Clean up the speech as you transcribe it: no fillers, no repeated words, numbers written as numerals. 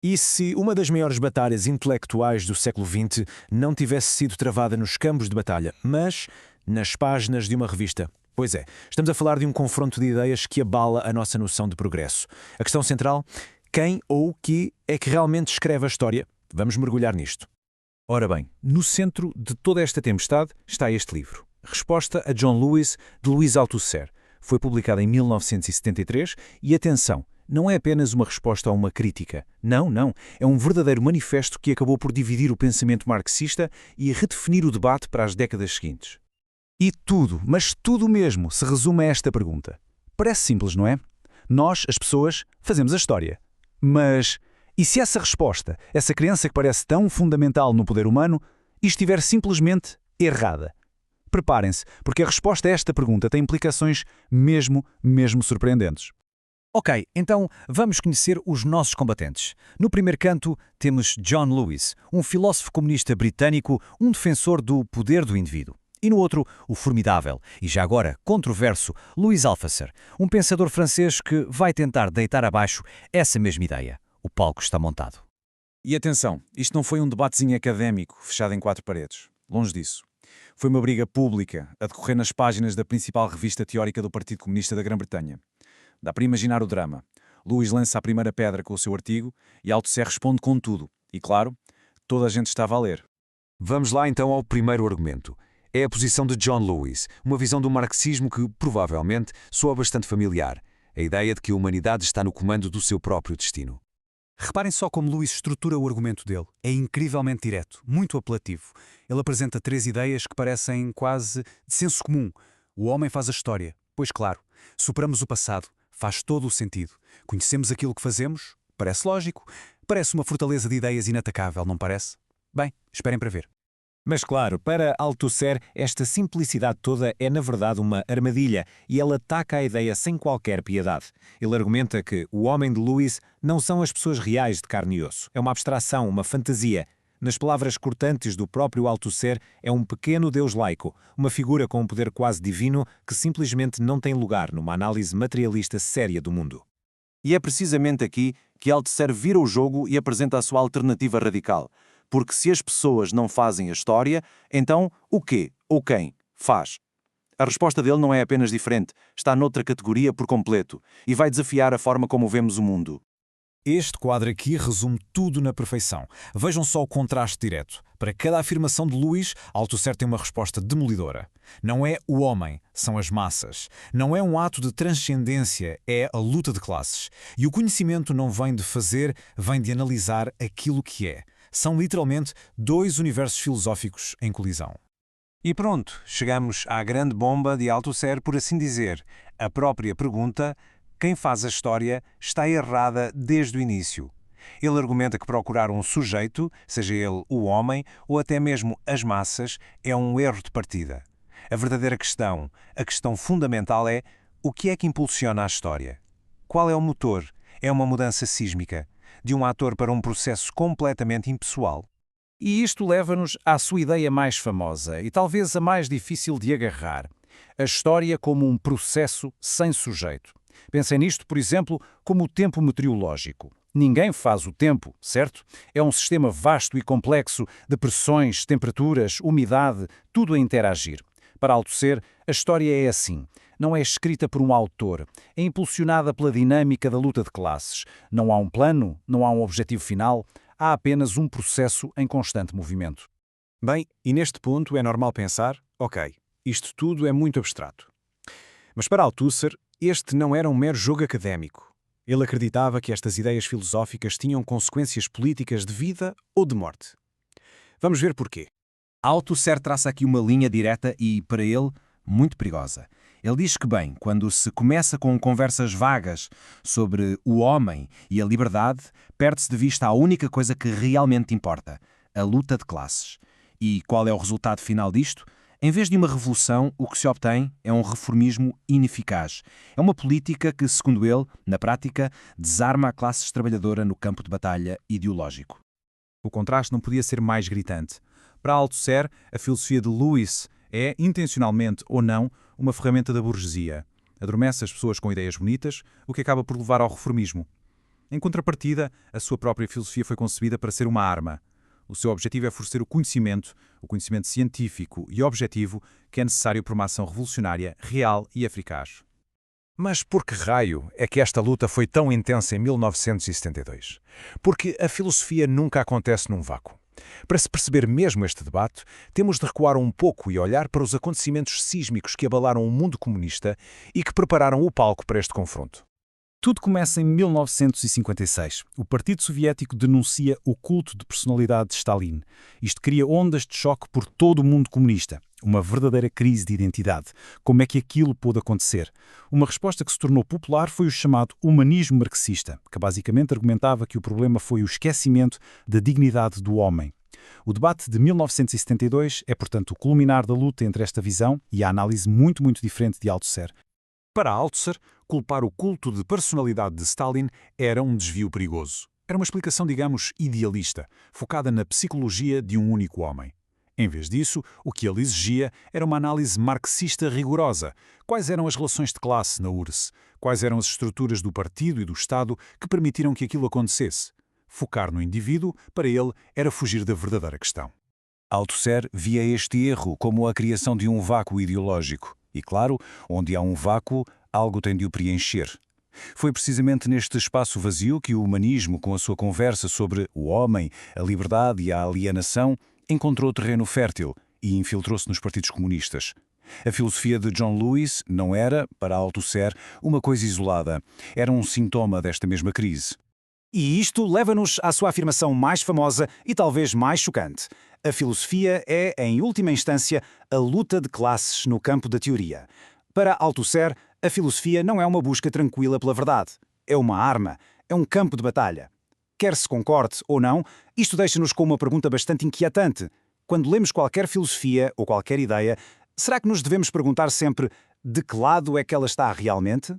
E se uma das maiores batalhas intelectuais do século XX não tivesse sido travada nos campos de batalha, mas nas páginas de uma revista? Pois é, estamos a falar de um confronto de ideias que abala a nossa noção de progresso. A questão central: quem ou o que é que realmente escreve a história? Vamos mergulhar nisto. Ora bem, no centro de toda esta tempestade está este livro. Resposta a John Lewis, de Louis Althusser. Foi publicado em 1973 e, atenção, não é apenas uma resposta a uma crítica. Não, não. É um verdadeiro manifesto que acabou por dividir o pensamento marxista e redefinir o debate para as décadas seguintes. E tudo, mas tudo mesmo, se resume a esta pergunta. Parece simples, não é? Nós, as pessoas, fazemos a história. Mas, e se essa resposta, essa crença que parece tão fundamental no poder humano, estiver simplesmente errada? Preparem-se, porque a resposta a esta pergunta tem implicações mesmo surpreendentes. Ok, então vamos conhecer os nossos combatentes. No primeiro canto temos John Lewis, um filósofo comunista britânico, um defensor do poder do indivíduo. E no outro, o formidável, e já agora controverso, Louis Althusser, um pensador francês que vai tentar deitar abaixo essa mesma ideia. O palco está montado. E atenção, isto não foi um debatezinho académico, fechado em quatro paredes. Longe disso. Foi uma briga pública, a decorrer nas páginas da principal revista teórica do Partido Comunista da Grã-Bretanha. Dá para imaginar o drama. Lewis lança a primeira pedra com o seu artigo e Althusser responde com tudo. E claro, toda a gente estava a ler. Vamos lá então ao primeiro argumento. É a posição de John Lewis, uma visão do marxismo que, provavelmente, soa bastante familiar. A ideia de que a humanidade está no comando do seu próprio destino. Reparem só como Lewis estrutura o argumento dele. É incrivelmente direto, muito apelativo. Ele apresenta três ideias que parecem quase de senso comum. O homem faz a história. Pois claro, superamos o passado. Faz todo o sentido. Conhecemos aquilo que fazemos? Parece lógico. Parece uma fortaleza de ideias inatacável, não parece? Bem, esperem para ver. Mas claro, para Althusser, esta simplicidade toda é na verdade uma armadilha e ele ataca a ideia sem qualquer piedade. Ele argumenta que o homem de Lewis não são as pessoas reais de carne e osso. É uma abstração, uma fantasia. Nas palavras cortantes do próprio Althusser, é um pequeno deus laico, uma figura com um poder quase divino que simplesmente não tem lugar numa análise materialista séria do mundo. E é precisamente aqui que Althusser vira o jogo e apresenta a sua alternativa radical. Porque se as pessoas não fazem a história, então o quê ou quem faz? A resposta dele não é apenas diferente, está noutra categoria por completo e vai desafiar a forma como vemos o mundo. Este quadro aqui resume tudo na perfeição. Vejam só o contraste direto. Para cada afirmação de Lewis, Althusser tem uma resposta demolidora. Não é o homem, são as massas. Não é um ato de transcendência, é a luta de classes. E o conhecimento não vem de fazer, vem de analisar aquilo que é. São literalmente dois universos filosóficos em colisão. E pronto, chegamos à grande bomba de Althusser, por assim dizer. A própria pergunta, quem faz a história, está errada desde o início. Ele argumenta que procurar um sujeito, seja ele o homem ou até mesmo as massas, é um erro de partida. A verdadeira questão, a questão fundamental é o que é que impulsiona a história? Qual é o motor? É uma mudança sísmica, de um ator para um processo completamente impessoal. E isto leva-nos à sua ideia mais famosa e talvez a mais difícil de agarrar. A história como um processo sem sujeito. Pensem nisto, por exemplo, como o tempo meteorológico. Ninguém faz o tempo, certo? É um sistema vasto e complexo de pressões, temperaturas, umidade, tudo a interagir. Para Althusser, a história é assim. Não é escrita por um autor, é impulsionada pela dinâmica da luta de classes. Não há um plano, não há um objetivo final, há apenas um processo em constante movimento. Bem, e neste ponto é normal pensar, ok, isto tudo é muito abstrato. Mas para Althusser, este não era um mero jogo académico. Ele acreditava que estas ideias filosóficas tinham consequências políticas de vida ou de morte. Vamos ver porquê. Althusser traça aqui uma linha direta e, para ele, muito perigosa. Ele diz que, bem, quando se começa com conversas vagas sobre o homem e a liberdade, perde-se de vista a única coisa que realmente importa, a luta de classes. E qual é o resultado final disto? Em vez de uma revolução, o que se obtém é um reformismo ineficaz. É uma política que, segundo ele, na prática, desarma a classe trabalhadora no campo de batalha ideológico. O contraste não podia ser mais gritante. Para Althusser, a filosofia de Lewis é, intencionalmente ou não, uma ferramenta da burguesia. Adormece as pessoas com ideias bonitas, o que acaba por levar ao reformismo. Em contrapartida, a sua própria filosofia foi concebida para ser uma arma. O seu objetivo é fornecer o conhecimento científico e objetivo que é necessário para uma ação revolucionária, real e eficaz. Mas por que raio é que esta luta foi tão intensa em 1972? Porque a filosofia nunca acontece num vácuo. Para se perceber mesmo este debate, temos de recuar um pouco e olhar para os acontecimentos sísmicos que abalaram o mundo comunista e que prepararam o palco para este confronto. Tudo começa em 1956. O Partido Soviético denuncia o culto de personalidade de Stalin. Isto cria ondas de choque por todo o mundo comunista. Uma verdadeira crise de identidade. Como é que aquilo pôde acontecer? Uma resposta que se tornou popular foi o chamado humanismo marxista, que basicamente argumentava que o problema foi o esquecimento da dignidade do homem. O debate de 1972 é, portanto, o culminar da luta entre esta visão e a análise muito diferente de Althusser. Para Althusser, culpar o culto de personalidade de Stalin era um desvio perigoso. Era uma explicação, digamos, idealista, focada na psicologia de um único homem. Em vez disso, o que ele exigia era uma análise marxista rigorosa. Quais eram as relações de classe na URSS? Quais eram as estruturas do partido e do Estado que permitiram que aquilo acontecesse? Focar no indivíduo, para ele, era fugir da verdadeira questão. Althusser via este erro como a criação de um vácuo ideológico. E, claro, onde há um vácuo, algo tem de o preencher. Foi precisamente neste espaço vazio que o humanismo, com a sua conversa sobre o homem, a liberdade e a alienação, encontrou terreno fértil e infiltrou-se nos partidos comunistas. A filosofia de John Lewis não era, para Althusser, uma coisa isolada. Era um sintoma desta mesma crise. E isto leva-nos à sua afirmação mais famosa e talvez mais chocante. A filosofia é, em última instância, a luta de classes no campo da teoria. Para Althusser, a filosofia não é uma busca tranquila pela verdade. É uma arma, é um campo de batalha. Quer se concorde ou não, isto deixa-nos com uma pergunta bastante inquietante. Quando lemos qualquer filosofia ou qualquer ideia, será que nos devemos perguntar sempre de que lado é que ela está realmente?